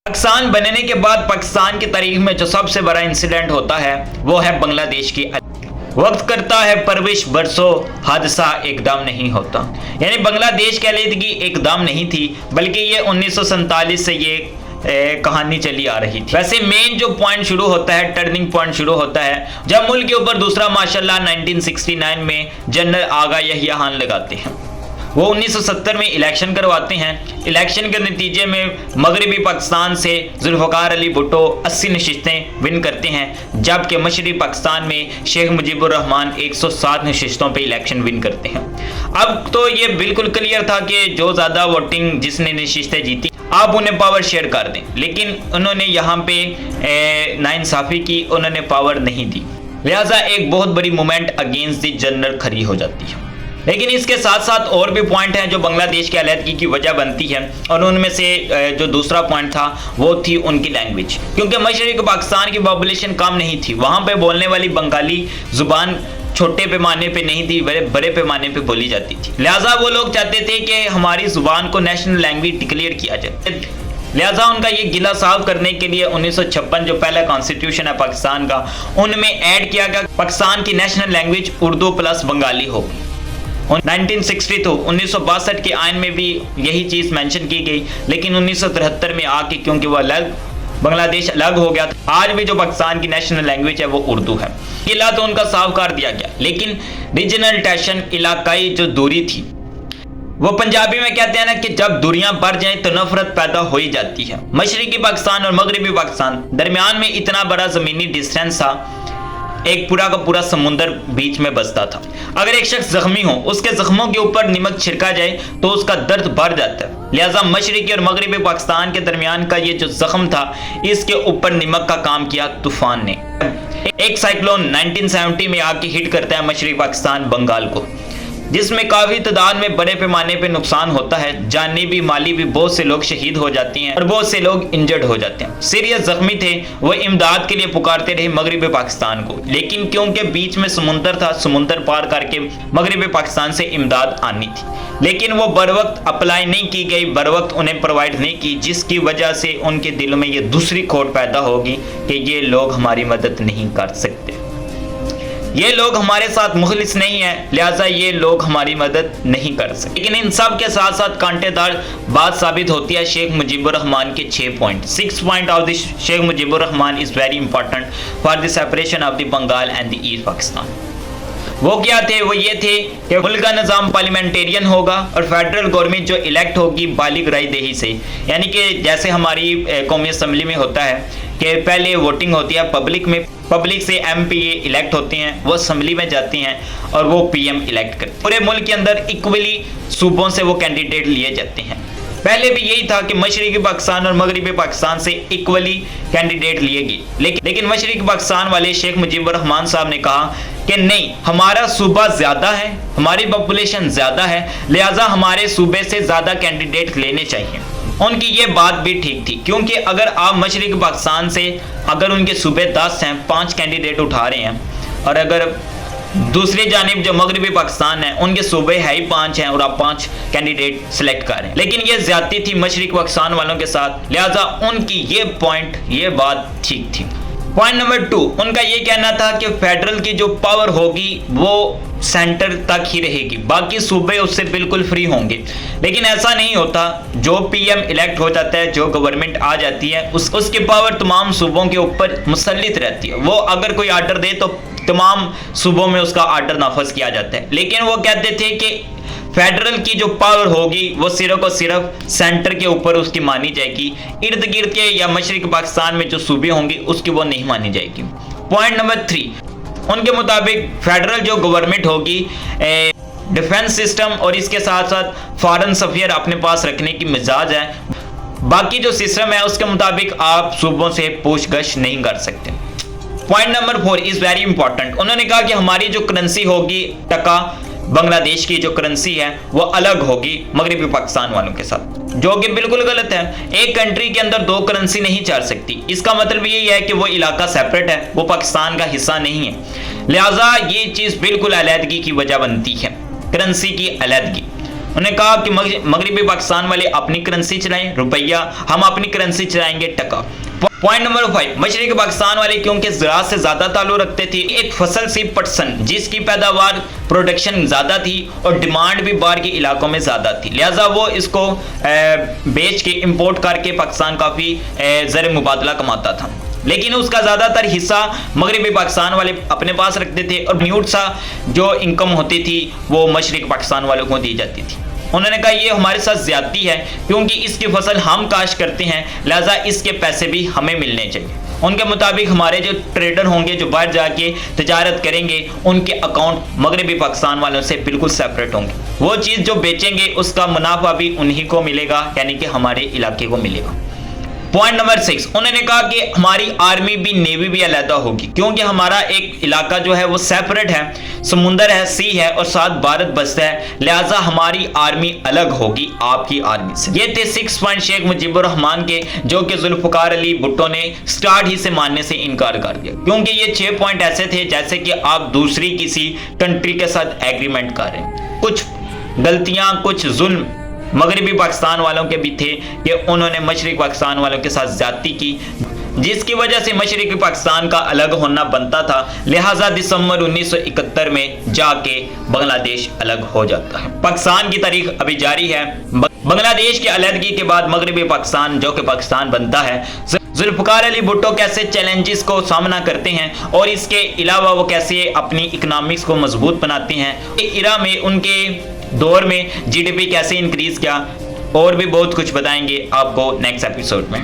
پاکستان بننے کے بعد پاکستان کی تاریخ میں جو سب سے بڑا انسیڈنٹ ہوتا ہے وہ ہے بنگلہ دیش کی وقت کرتا ہے پرورش برسوں حادثہ ایک دم نہیں ہوتا، یعنی بنگلہ دیش کی علیحدگی ایک دم نہیں تھی بلکہ یہ 1947 سے یہ کہانی چلی آ رہی تھی۔ ویسے مین جو پوائنٹ شروع ہوتا ہے، ٹرننگ پوائنٹ شروع ہوتا ہے جب ملک کے اوپر دوسرا مارشل لاء 1969 میں جنرل آغا یحییٰ خان لگاتے ہیں۔ وہ 1970 میں الیکشن کرواتے ہیں۔ الیکشن کے نتیجے میں مغربی پاکستان سے ذوالفقار علی بھٹو 80 نشستیں ون کرتے ہیں، جبکہ مشرقی پاکستان میں شیخ مجیب الرحمان 107 نشستوں پہ الیکشن ون کرتے ہیں۔ اب تو یہ بالکل کلیئر تھا کہ جو زیادہ ووٹنگ جس نے نشستیں جیتی آپ انہیں پاور شیئر کر دیں، لیکن انہوں نے یہاں پہ ناانصافی کی، انہوں نے پاور نہیں دی، لہٰذا ایک بہت بڑی مومنٹ اگینسٹ دی جنرل کھڑی ہو جاتی ہے۔ لیکن اس کے ساتھ ساتھ اور بھی پوائنٹ ہیں جو بنگلہ دیش کی علیحدگی کی وجہ بنتی ہے، اور ان میں سے جو دوسرا پوائنٹ تھا وہ تھی ان کی لینگویج، کیونکہ مشرقی پاکستان کی پاپولیشن کم نہیں تھی، وہاں پہ بولنے والی بنگالی زبان چھوٹے پیمانے پہ نہیں تھی، بڑے پیمانے پہ بولی جاتی تھی، لہٰذا وہ لوگ چاہتے تھے کہ ہماری زبان کو نیشنل لینگویج ڈکلیئر کیا جائے۔ لہٰذا ان کا یہ گلہ صاف کرنے کے لیے 1956 جو پہلا کانسٹیٹیوشن ہے پاکستان کا، ان میں ایڈ کیا گیا پاکستان کی national language Urdu plus Bengali ہوگی۔ 1962 کے آئین میں بھی یہی چیز مینشن کی گئی، لیکن 1973 میں آ کے کیونکہ وہ بنگلہ دیش الگ ہو گیا، آج بھی جو پاکستان کی نیشنل لینگویج ہے وہ اردو ہے۔ قلعہ تو ان کا صاف کر دیا گیا، لیکن ریجنل ٹینشن، علاقائی جو دوری تھی، وہ پنجابی میں کہتے ہیں نا کہ جب دوریاں بڑھ جائیں تو نفرت پیدا ہو ہی جاتی ہے۔ مشرقی پاکستان اور مغربی پاکستان درمیان میں اتنا بڑا زمینی ڈسٹینس تھا، ایک پورا کا پورا سمندر بیچ میں بستا تھا۔ اگر ایک شخص زخمی ہو، اس کے زخموں کے اوپر نمک چھڑکا جائے تو اس کا درد بڑھ جاتا ہے، لہٰذا مشرقی اور مغربی پاکستان کے درمیان کا یہ جو زخم تھا، اس کے اوپر نمک کا کام کیا طوفان نے۔ ایک سائیکلون 1970 میں آ کے ہٹ کرتا ہے مشرقی پاکستان بنگال کو، جس میں کافی تعداد میں بڑے پیمانے پہ نقصان ہوتا ہے، جانی بھی مالی بھی، بہت سے لوگ شہید ہو جاتے ہیں اور بہت سے لوگ انجرڈ ہو جاتے ہیں۔ سیریس زخمی تھے، وہ امداد کے لیے پکارتے رہے مغربی پاکستان کو، لیکن کیونکہ بیچ میں سمندر تھا، سمندر پار کر کے مغربی پاکستان سے امداد آنی تھی، لیکن وہ بر وقت اپلائی نہیں کی گئی، بر وقت انہیں پرووائڈ نہیں کی، جس کی وجہ سے ان کے دلوں میں یہ دوسری کھوٹ پیدا ہوگی کہ یہ لوگ ہماری مدد نہیں کر سکتے، یہ لوگ ہمارے ساتھ مخلص نہیں ہیں، لہٰذا یہ لوگ ہماری مدد نہیں کر سکتے۔ لیکن ان سب کے ساتھ ساتھ کانٹے دار بات ثابت ہوتی ہے شیخ مجیب الرحمان کے 6 point. 6 point of the Sheikh Mujib ur Rahman is very important for the separation of the Bengal and the East Pakistan. وہ کیا تھے؟ وہ یہ تھے کہ ملک کا نظام پارلیمنٹیرین ہوگا اور فیڈرل گورنمنٹ جو الیکٹ ہوگی بالغ رائے دہی سے، یعنی کہ جیسے ہماری قومی اسمبلی میں ہوتا ہے کہ پہلے ووٹنگ ہوتی ہے پبلک سے ایم پی اے الیکٹ ہوتے ہیں، وہ اسمبلی میں جاتے ہیں اور وہ پی ایم الیکٹ کرتے ہیں۔ پورے ملک کے اندر ایکولی صوبوں سے وہ کینڈیڈیٹ لیے جاتے ہیں۔ پہلے بھی یہی تھا کہ مشرقی پاکستان اور مغربی پاکستان سے ایکولی کینڈیڈیٹ لیے گئے، لیکن مشرقی پاکستان والے شیخ مجیب الرحمان صاحب نے کہا کہ نہیں، ہمارا صوبہ زیادہ ہے، ہماری پاپولیشن زیادہ ہے، لہٰذا ہمارے صوبے سے زیادہ کینڈیڈیٹ لینے چاہیے۔ ان کی یہ بات بھی ٹھیک تھی، کیونکہ اگر آپ مشرقی پاکستان سے اگر ان کے صوبے 10 ہیں، 5 کینڈیڈیٹ اٹھا رہے ہیں، اور اگر دوسری جانب جو مغربی پاکستان ہے ان کے صوبے ہے ہی 5 ہیں اور آپ 5 کینڈیڈیٹ سلیکٹ کر رہے ہیں، لیکن یہ زیادتی تھی مشرقی پاکستان والوں کے ساتھ، لہٰذا ان کی یہ بات ٹھیک تھی۔ پوائنٹ نمبر 2، ان کا یہ کہنا تھا کہ فیڈرل کی جو پاور ہوگی وہ سینٹر تک ہی رہے گی، باقی صوبے اس سے بالکل فری ہوں گے، لیکن ایسا نہیں ہوتا۔ جو پی ایم الیکٹ ہو جاتا ہے، جو گورنمنٹ آ جاتی ہے، اس کی پاور تمام صوبوں کے اوپر مسلط رہتی ہے، وہ اگر کوئی آرڈر دے تو تمام صوبوں میں اس کا آرڈر نافذ کیا جاتا ہے، لیکن وہ کہتے تھے کہ فیڈرل کی جو پاور ہوگی وہ صرف اور صرف سینٹر کے اوپر اس کی مانی جائے گی، ارد گرد کے یا مشرقی پاکستان میں جو صوبے ہوں گے اس کی وہ نہیں مانی جائے گی۔ پوائنٹ نمبر 3، ان کے مطابق فیڈرل جو گورنمنٹ ہوگی ڈیفنس سسٹم اور اس کے ساتھ ساتھ فارن سفیر اپنے پاس رکھنے کی مزاج ہے، باقی جو سسٹم ہے اس کے مطابق آپ صوبوں سے پوچھ گچھ نہیں کر سکتے۔ پوائنٹ نمبر 4 از ویری امپورٹنٹ، انہوں نے کہا کہ ہماری جو کرنسی ہوگی ٹکا، بنگلہ دیش کی جو کرنسی ہے وہ الگ ہوگی مغربی پاکستان والوں کے ساتھ، جو کہ بالکل غلط ہے۔ ایک کنٹری کے اندر 2 کرنسی نہیں چل سکتی، اس کا مطلب یہی ہے کہ وہ علاقہ سیپریٹ ہے، وہ پاکستان کا حصہ نہیں ہے، لہٰذا یہ چیز بالکل علیحدگی کی وجہ بنتی ہے، کرنسی کی علیحدگی۔ انہوں نے کہا کہ مغربی پاکستان والے اپنی کرنسی چلائیں روپیہ، ہم اپنی کرنسی چلائیں گے ٹکا۔ پوائنٹ نمبر 5، مشرقی پاکستان والے کیونکہ زراعت سے زیادہ تعلق رکھتے تھے، ایک فصل سی پٹسن جس کی پیداوار پروڈکشن زیادہ تھی اور ڈیمانڈ بھی باہر کے علاقوں میں زیادہ تھی، لہٰذا وہ اس کو بیچ کے امپورٹ کر کے پاکستان کافی زر مبادلہ کماتا تھا، لیکن اس کا زیادہ تر حصہ مغربی پاکستان والے اپنے پاس رکھتے تھے اور نیوٹ سا جو انکم ہوتی تھی وہ مشرقی پاکستان والوں کو دی جاتی تھی۔ انہوں نے کہا یہ ہمارے ساتھ زیادتی ہے کیونکہ اس کی فصل ہم کاشت کرتے ہیں، لہٰذا اس کے پیسے بھی ہمیں ملنے چاہیے۔ ان کے مطابق ہمارے جو ٹریڈر ہوں گے جو باہر جا کے تجارت کریں گے ان کے اکاؤنٹ مغربی پاکستان والوں سے بالکل سیپریٹ ہوں گے، وہ چیز جو بیچیں گے اس کا منافع بھی انہی کو ملے گا، یعنی کہ ہمارے علاقے کو ملے گا۔ پوائنٹ نمبر 6، انہوں نے کہا کہ ہماری آرمی بھی نیوی بھی علیحدہ ہوگی کیونکہ ہمارا ایک علاقہ جو ہے وہ سیپریٹ ہے، سمندر ہے، سی ہے اور ساتھ بھارت بستا ہے، لہٰذا ہماری آرمی الگ ہوگی آپ کی آرمی سے۔ یہ تھے 6 پوائنٹ شیخ مجیب الرحمان کے جو کہ ذوالفقار علی بھٹو نے سٹارٹ ہی سے ماننے سے انکار کر دیا، کیونکہ یہ 6 پوائنٹ ایسے تھے جیسے کہ آپ دوسری کسی کنٹری کے ساتھ ایگریمنٹ کر رہے ہیں۔ کچھ غلطیاں، کچھ ظلم مغربی پاکستان والوں کے بھی تھے کہ انہوں نے مشرقی پاکستان والوں کے ساتھ زیادتی کی، جس کی وجہ سے مشرقی پاکستان کا الگ ہونا بنتا تھا، لہٰذا دسمبر 1971 میں جا کے بنگلہ دیش الگ ہو جاتا ہے۔ پاکستان کی تاریخ ابھی جاری ہے۔ بنگلہ دیش کی علیحدگی کے بعد مغربی پاکستان جو کہ پاکستان بنتا ہے، ذوالفقار علی بھٹو کیسے چیلنجز کو سامنا کرتے ہیں اور اس کے علاوہ وہ کیسے اپنی اکنامکس کو مضبوط بناتے ہیں، ایرا میں ان کے دور میں جی ڈی پی کیسے انکریز کیا، اور بھی بہت کچھ بتائیں گے آپ کو نیکسٹ ایپیسوڈ میں۔